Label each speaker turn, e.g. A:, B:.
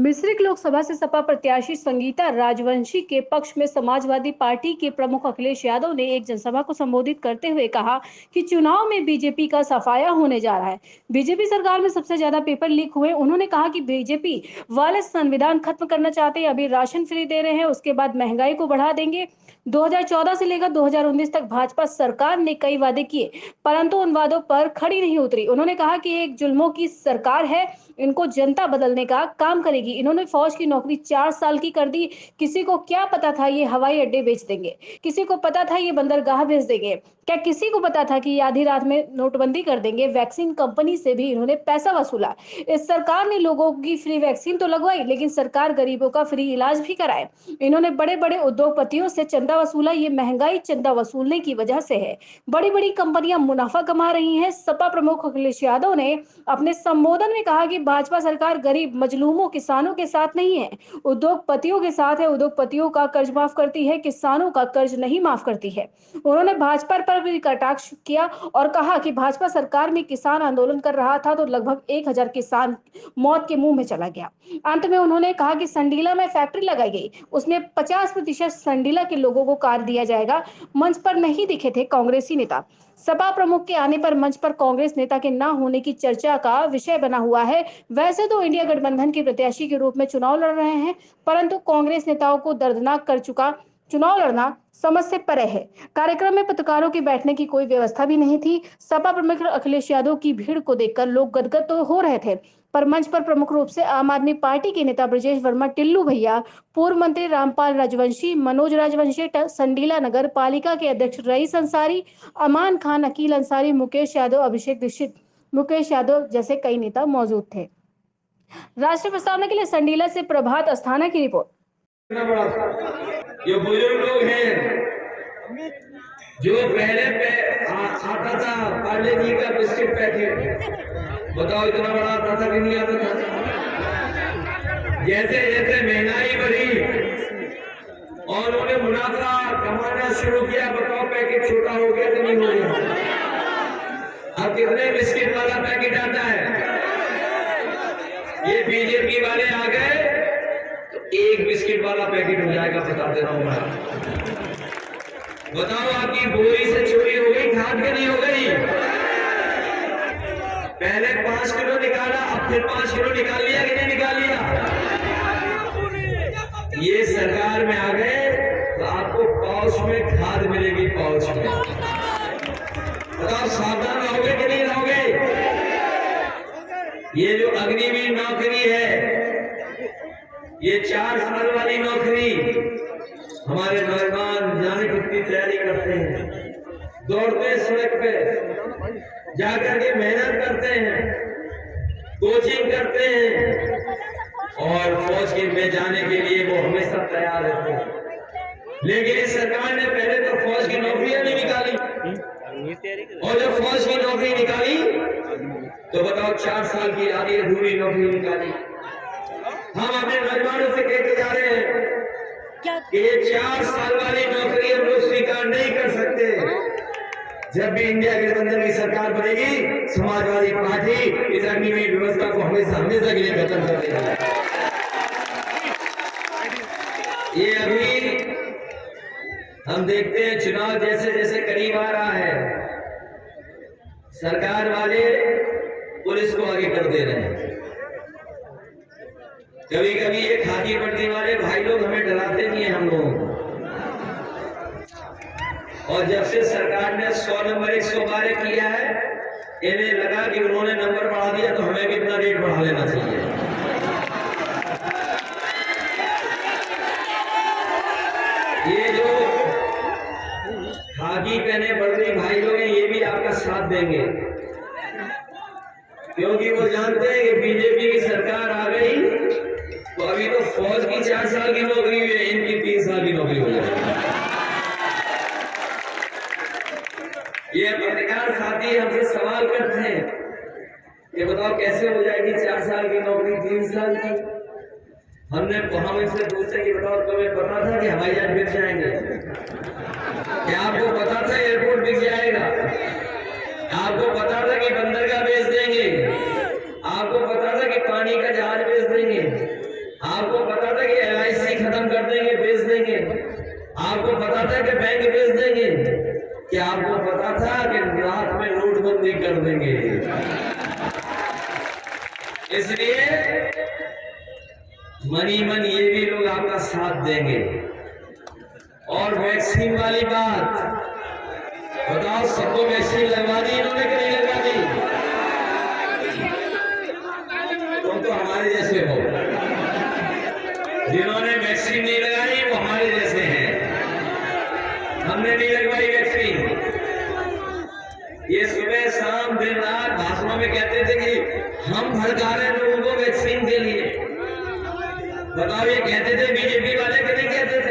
A: मिश्रिक लोकसभा से सपा प्रत्याशी संगीता राजवंशी के पक्ष में समाजवादी पार्टी के प्रमुख अखिलेश यादव ने एक जनसभा को संबोधित करते हुए कहा कि चुनाव में बीजेपी का सफाया होने जा रहा है। बीजेपी सरकार में सबसे ज्यादा पेपर लीक हुए। उन्होंने कहा कि बीजेपी वाले संविधान खत्म करना चाहते हैं। अभी राशन फ्री दे रहे हैं, उसके बाद महंगाई को बढ़ा देंगे। 2014 से लेकर 2019 तक भाजपा सरकार ने कई वादे किए, परंतु उन वादों पर खड़ी नहीं उतरी। उन्होंने कहा कि एक जुल्मों की सरकार है, इनको जनता बदलने का काम करेगी। इन्होंने फौज की नौकरी 4 साल की कर दी। किसी को क्या पता था ये हवाई अड्डे बेच देंगे? किसी को पता था ये बंदरगाह भेज देंगे? क्या किसी को पता था कि ये आधी रात में नोटबंदी कर देंगे? वैक्सीन कंपनी से भी इन्होंने पैसा वसूला। इस सरकार ने लोगों की फ्री वैक्सीन तो लगवाई, लेकिन सरकार गरीबों का फ्री इलाज भी कराए। इन्होंने बड़े बड़े उद्योगपतियों से चंदा वसूला। ये महंगाई चंदा वसूलने की वजह से है। बड़ी बड़ी कंपनियां मुनाफा कमा रही हैं। सपा प्रमुख अखिलेश यादव ने अपने संबोधन में कहा कि भाजपा सरकार गरीब, मजलूमों, किसानों के साथ नहीं है, उद्योगपतियों के साथ है। उद्योगपतियों का कर्ज माफ करती है, किसानों का कर्ज नहीं माफ करती है। उन्होंने भाजपा पर भी कटाक्ष किया और कहा कि भाजपा सरकार में किसान आंदोलन कर रहा था तो लगभग 1000 किसान मौत के मुंह में चला गया। अंत में उन्होंने कहा कि संडीला में फैक्ट्री लगाई गई, उसमें 50% संडीला के लोगों को कार दिया जाएगा। मंच पर नहीं दिखे थे कांग्रेसी नेता। सपा प्रमुख के आने पर मंच पर कांग्रेस नेता के न होने की चर्चा का विषय बना हुआ है। वैसे तो इंडिया गठबंधन के प्रत्याशी के रूप में चुनाव लड़ रहे हैं, परंतु कांग्रेस नेताओं को दर्दनाक कर चुका चुनाव लड़ना समझ से परे है। कार्यक्रम में पत्रकारों के बैठने की कोई व्यवस्था भी नहीं थी। सपा प्रमुख अखिलेश यादव की भीड़ को देखकर लोग गदगद तो हो रहे थे, पर मंच पर प्रमुख रूप से आम आदमी पार्टी के नेता ब्रजेश वर्मा, टिल्लू भैया, पूर्व मंत्री रामपाल राजवंशी, मनोज राजवंशी, संडीला नगर पालिका के अध्यक्ष रईस अंसारी, अमान खान, अकील अंसारी, मुकेश यादव, अभिषेक दीक्षित, मुकेश यादव जैसे कई नेता मौजूद थे। राष्ट्रीय प्रस्तावना के लिए संडीला से प्रभात अस्थाना की रिपोर्ट।
B: ये बुजुर्ग लोग हैं जो पहले आता था पार्ले जी का बिस्किट पैकेट, बताओ इतना बड़ा आता था कि नहीं आता था? जैसे जैसे महंगाई बढ़ी और उन्होंने मुनाफा कमाना शुरू किया, बताओ पैकेट छोटा हो गया कि नहीं हो गया? अब कितने बिस्किट वाला पैकेट आता है? ये बीजेपी वाले आ गए तो एक बिस्किट वाला पैकेट हो जाएगा, बताते रहो मैं। बताओ आपकी बोरी से चोरी हो गई, खाद के नहीं हो गई? पहले 5 किलो निकाला, अब फिर 5 किलो निकाल लिया कि नहीं निकाल लिया? ये सरकार में आ गए तो आपको पाउच में खाद मिलेगी, पाउच में। बताओ सावधान रहोगे कि नहीं रहोगे? ये जो अग्निवीर नौकरी है, ये 4 साल वाली नौकरी, हमारे नौजवान जाने कितनी तैयारी करते हैं, दौड़ते सड़क पे जाकर के मेहनत करते हैं, कोचिंग करते हैं और फौज के में जाने के लिए वो हमेशा तैयार रहते हैं। लेकिन इस सरकार ने पहले तो फौज की नौकरियां नहीं निकाली, और जब फौज की नौकरी निकाली तो बताओ 4 साल की आधी अधूरी नौकरी निकाली। हम अपने नौजवानों से कहते जा रहे हैं कि ये 4 साल वाली नौकरी हम लोग स्वीकार नहीं कर सकते। जब भी इंडिया गठबंधन की सरकार बनेगी, समाजवादी पार्टी इस अग्निवीर व्यवस्था को हमेशा हमेशा के लिए खत्म कर देगा। ये अभी हम देखते हैं चुनाव जैसे जैसे करीब आ रहा है, सरकार वाले पुलिस को आगे कर दे रहे हैं। कभी कभी ये खाकी वर्दी वाले भाई लोग हमें डराते नहीं है हम लोगों को। और जब से सरकार ने 100 नंबर 112 किया है, इन्हें लगा कि उन्होंने नंबर बढ़ा दिया तो हमें भी इतना रेट बढ़ा लेना चाहिए। ये जो खाकी पहने वर्दी भाई लोग हैं, ये भी आपका साथ देंगे, क्योंकि वो जानते हैं कि बीजेपी की सरकार आ गई तो अभी तो फौज की 4 साल की नौकरी हुई है, इनकी 3 साल की नौकरी हो जाएगी। ये पत्रकार साथी हमसे सवाल करते हैं कि बताओ कैसे हो जाएगी 4 साल की नौकरी 3 साल की? हम इनसे पूछते कि बताओ तुम्हें पता था कि हवाई जहाज बिक जाएंगे? क्या आपको पता था एयरपोर्ट बिक जाएगा? आपको पता था कि बंदरगाह बेच देंगे? आपको पता था कि पानी का जहाज बेच देंगे? आपको पता था कि बैंक बेच देंगे? क्या आपको पता था कि रात में नोटबंदी कर देंगे? इसलिए मनी मन ये भी लोग आपका साथ देंगे। और वैक्सीन वाली बात बताओ, सबको वैक्सीन लगवा दी इन्होंने कि नहीं?